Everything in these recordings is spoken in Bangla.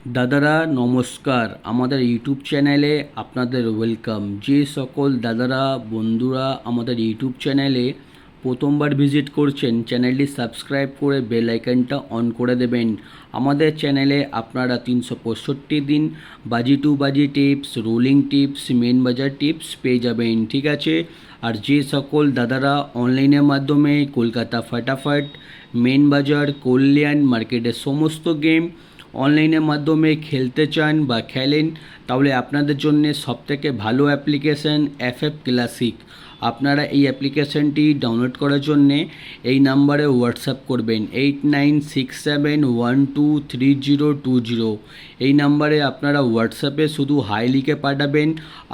দাদারা নমস্কার, আমাদের ইউটিউব চ্যানেলে আপনাদের ওয়েলকাম। যে সকল দাদারা বন্ধুরা আমাদের ইউটিউব চ্যানেলে প্রথমবার ভিজিট করছেন, চ্যানেলটি সাবস্ক্রাইব করে বেল আইকনটা অন করে দেবেন। আমাদের চ্যানেলে আপনারা 365 দিন বাজি টু বাজি টিপস, রোলিং টিপস, মেন বাজার টিপস পেয়ে যাবেন, ঠিক আছে। আর যে সকল দাদারা অনলাইনের মাধ্যমে কলকাতা ফাটাফাট, মেন বাজার, কল্যাণ মার্কেটের সমস্ত গেম অনলাইনের মাধ্যমে খেলতে চান বা খেলেন, তাহলে আপনাদের জন্য সবথেকে ভালো অ্যাপ্লিকেশন এফএফ ক্লাসিক। আপনারা এই অ্যাপ্লিকেশনটি ডাউনলোড করার জন্যে এই নাম্বারে হোয়াটসঅ্যাপ করবেন 8967123020। এই নাম্বারে আপনারা হোয়াটসঅ্যাপে শুধু হাই লিখে পাঠাবেন,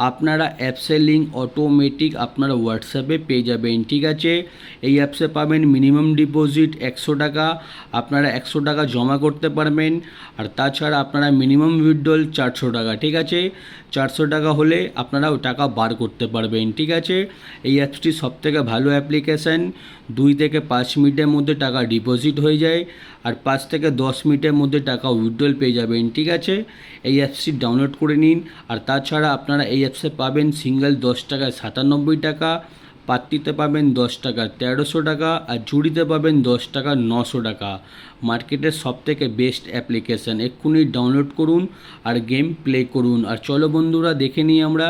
আপনারা অ্যাপসের লিঙ্ক অটোমেটিক আপনারা হোয়াটসঅ্যাপে পেয়ে যাবেন, ঠিক আছে। এই অ্যাপসে পাবেন মিনিমাম ডিপোজিট 100 টাকা, আপনারা 100 টাকা জমা করতে পারবেন। আর তাছাড়া আপনারা মিনিমাম উইথড্রল 400 টাকা, ঠিক আছে। 400 টাকা হলে আপনারা ওই টাকা বার করতে পারবেন, ঠিক আছে। এই অ্যাপসটি সবথেকে ভালো অ্যাপ্লিকেশান। 2 থেকে 5 মিনিটের মধ্যে টাকা ডিপোজিট হয়ে যায়, আর 5 থেকে 10 মিনিটের মধ্যে টাকা উইথড্রল পেয়ে যাবেন, ঠিক আছে। এই অ্যাপসটি ডাউনলোড করে নিন। আর তাছাড়া আপনারা এই অ্যাপসে পাবেন সিঙ্গেল 10 টাকায় 97 টাকা, পাত্তিতে পাবেন 10 টাকার 1300 টাকা, আর ঝুড়িতে পাবেন 10 টাকার 900 টাকা। মার্কেটের সবথেকে বেস্ট অ্যাপ্লিকেশান, এক্ষুনি ডাউনলোড করুন আর গেম প্লে করুন। আর চলো বন্ধুরা, দেখে নিই আমরা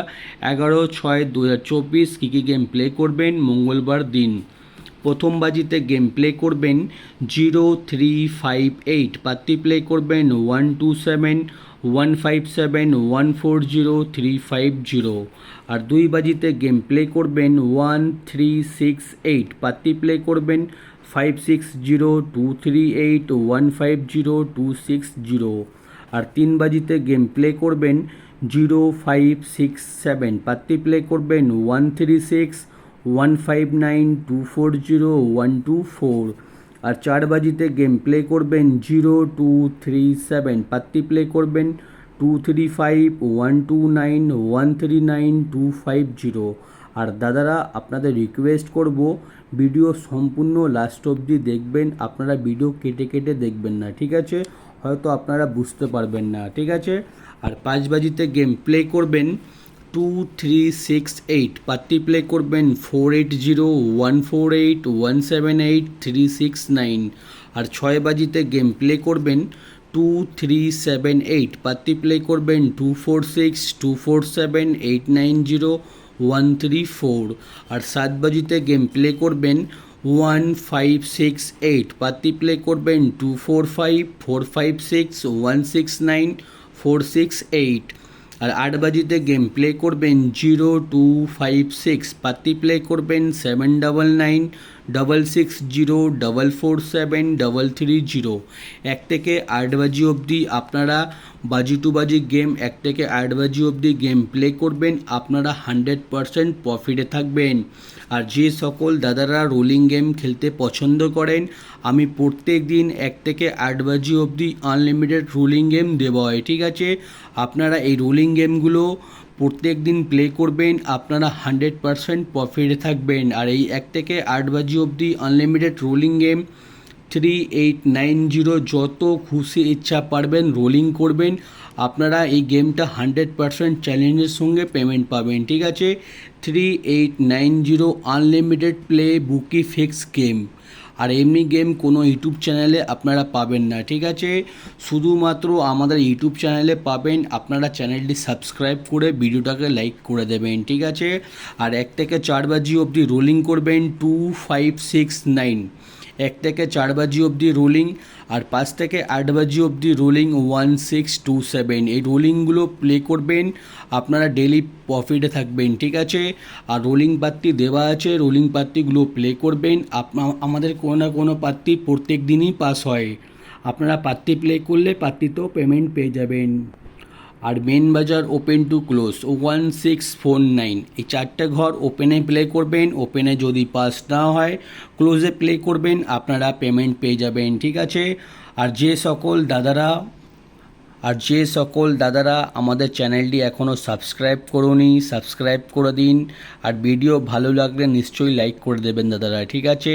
11/6/2024 কী কী গেম প্লে করবেন মঙ্গলবার দিন। প্রথম বাজিতে গেম প্লে করবেন 0358, পাত্তি প্লে করবেন 127 157 140 350। আর দুই বাজিতে গেম প্লে করবেন 1368, পাত্তি প্লে করবেন 560238150260। আর তিন বাজিতে গেম প্লে করবেন 0567, পাত্তি প্লে করবেন 136 159 240 124। আর চার বাজিতে গেম প্লে করবেন 0237, পাত্তি প্লে করবেন 235129139250। আর দাদারা আপনাদের রিকোয়েস্ট করব, ভিডিও সম্পূর্ণ লাস্ট অবধি দেখবেন, আপনারা ভিডিও কেটে কেটে দেখবেন না, ঠিক আছে। হয়তো আপনারা বুঝতে পারবেন না, ঠিক আছে। আর 5 বাজিতে গেম প্লে করবেন 2368, পাত্তি প্লে করবেন 480148178369। আর 6 বাজিতে গেম প্লে করবেন 2378, পাত্তি প্লে করবেন 246247890134। আর 7 বাজিতে গেম প্লে করবেন 1568, পাত্তি প্লে করবেন 245456169468। আর 8 বাজিতে গেম প্লে করবেন 0256, পাত্তি প্লে করবেন 799966044733। 1 থেকে 8 বাজি অবধি আপনারা বাজি টু বাজি গেম 1 থেকে 8 বাজি অবধি গেম প্লে করবেন, আপনারা 100% প্রফিটে থাকবেন। আর যে সকল দাদারা রোলিং গেম খেলতে পছন্দ করেন, আমি প্রত্যেক দিন 1 থেকে 8 বাজি অবধি আনলিমিটেড রোলিং গেম দেওয়া হয়, ঠিক আছে। আপনারা এই রোলিং গেমগুলো প্রত্যেক দিন প্লে করবেন, আপনারা 100% প্রফিটে থাকবেন। আর এই 1 থেকে 8 বাজি অবধি আনলিমিটেড রোলিং গেম 3890, যত খুশি ইচ্ছা পারবেন রোলিং করবেন, আপনারা এই গেমটা 100% চ্যালেঞ্জের সঙ্গে পেমেন্ট পাবেন, ঠিক আছে। 3890 আনলিমিটেড প্লে বুকি ফিক্স গেম। আর এমনি গেম কোনো ইউটিউব চ্যানেলে আপনারা পাবেন না, ঠিক আছে। শুধুমাত্র আমাদের ইউটিউব চ্যানেলে পাবেন, আপনারা চ্যানেলটি সাবস্ক্রাইব করে ভিডিওটাকে লাইক করে দেবেন, ঠিক আছে। আর 1 থেকে 4 বাজি অবধি রোলিং করবেন 2569, 1 থেকে 4 বাজি অবধি রোলিং। আর 5 থেকে 8 বাজি অবধি রোলিং 1627। এই রোলিংগুলো প্লে করবেন, আপনারা ডেলি প্রফিটে থাকবেন, ঠিক আছে। আর রোলিং পাত্তি দেওয়া আছে, রোলিং পাত্তিগুলো প্লে করবেন। আমাদের কোনো না কোনো পাত্তি প্রত্যেক দিনই পাস হয়, আপনারা পাত্তি প্লে করলে পাত্তিতেও পেমেন্ট পেয়ে যাবেন। আর মেন বাজার ওপেন টু ক্লোজ 1649, এই 4টে ঘর ওপেনে প্লে করবেন, ওপেনে যদি পাস না হয় ক্লোজে প্লে করবেন, আপনারা পেমেন্ট পেয়ে যাবেন, ঠিক আছে। আর যে সকল দাদারা আর যে সকল দাদারা আমাদের চ্যানেলটি এখনও সাবস্ক্রাইব করোনি সাবস্ক্রাইব করে দিন। আর ভিডিও ভালো লাগলে নিশ্চয়ই লাইক করে দেবেন দাদারা, ঠিক আছে।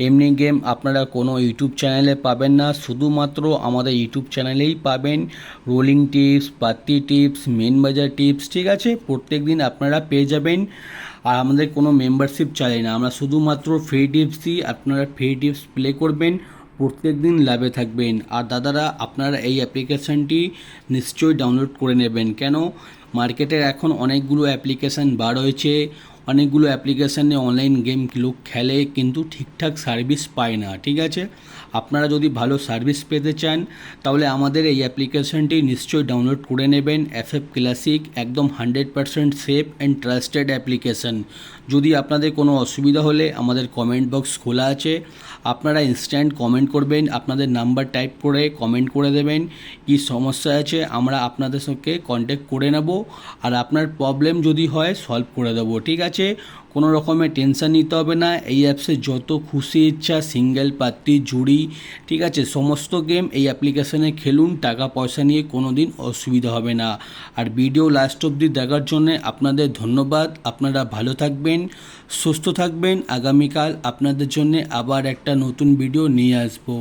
এমনি গেম আপনারা কোনো ইউটিউব চ্যানেলে পাবেন না, শুধুমাত্র আমাদের ইউটিউব চ্যানেলেই পাবেন। রোলিং টিপস, পাত্তি টিপস, মেন বাজার টিপস, ঠিক আছে, প্রত্যেক দিন আপনারা পেয়ে যাবেন। আর আমাদের কোনো মেম্বারশিপ চাই না, আমরা শুধুমাত্র ফ্রি টিপস দিই। আপনারা ফ্রি টিপস প্লে করবেন, প্রত্যেক দিন লাভে থাকবেন। আর দাদারা আপনারা এই অ্যাপ্লিকেশানটি নিশ্চয়ই ডাউনলোড করে নেবেন। কেন, মার্কেটে এখন অনেকগুলো অ্যাপ্লিকেশান বার হয়েছে, অনেকগুলো অ্যাপ্লিকেশানে অনলাইন গেম লোক খেলে কিন্তু ঠিকঠাক সার্ভিস পায় না, ঠিক আছে। আপনারা যদি ভালো সার্ভিস পেতে চান তাহলে আমাদের এই অ্যাপ্লিকেশানটি নিশ্চয়ই ডাউনলোড করে নেবেন। FF ক্লাসিক একদম 100% সেফ অ্যান্ড ট্রাস্টেড অ্যাপ্লিকেশান। যদি আপনাদের কোনো অসুবিধা হলে আমাদের কমেন্ট বক্স খোলা আছে, আপনারা ইনস্ট্যান্ট কমেন্ট করবেন, আপনাদের নাম্বার টাইপ করে কমেন্ট করে দেবেন কী সমস্যা আছে, আমরা আপনাদের সঙ্গে কন্ট্যাক্ট করে নেব। আর আপনার প্রবলেম যদি হয় সলভ করে দেবো, ঠিক আছে। কোনো রকমের টেনশান নিতে হবে না। এই অ্যাপসে যত খুশি ইচ্ছা সিঙ্গেল পাত্তি জুড়ি, ঠিক আছে, সমস্ত গেম এই অ্যাপ্লিকেশানে খেলুন, টাকা পয়সা নিয়ে কোনো দিন অসুবিধা হবে না। আর ভিডিও লাস্ট অবধি দেখার জন্যে আপনাদের ধন্যবাদ। আপনারা ভালো থাকবেন, সুস্থ থাকবেন। আগামীকাল আপনাদের জন্যে আবার একটা নতুন ভিডিও নিয়ে আসবো।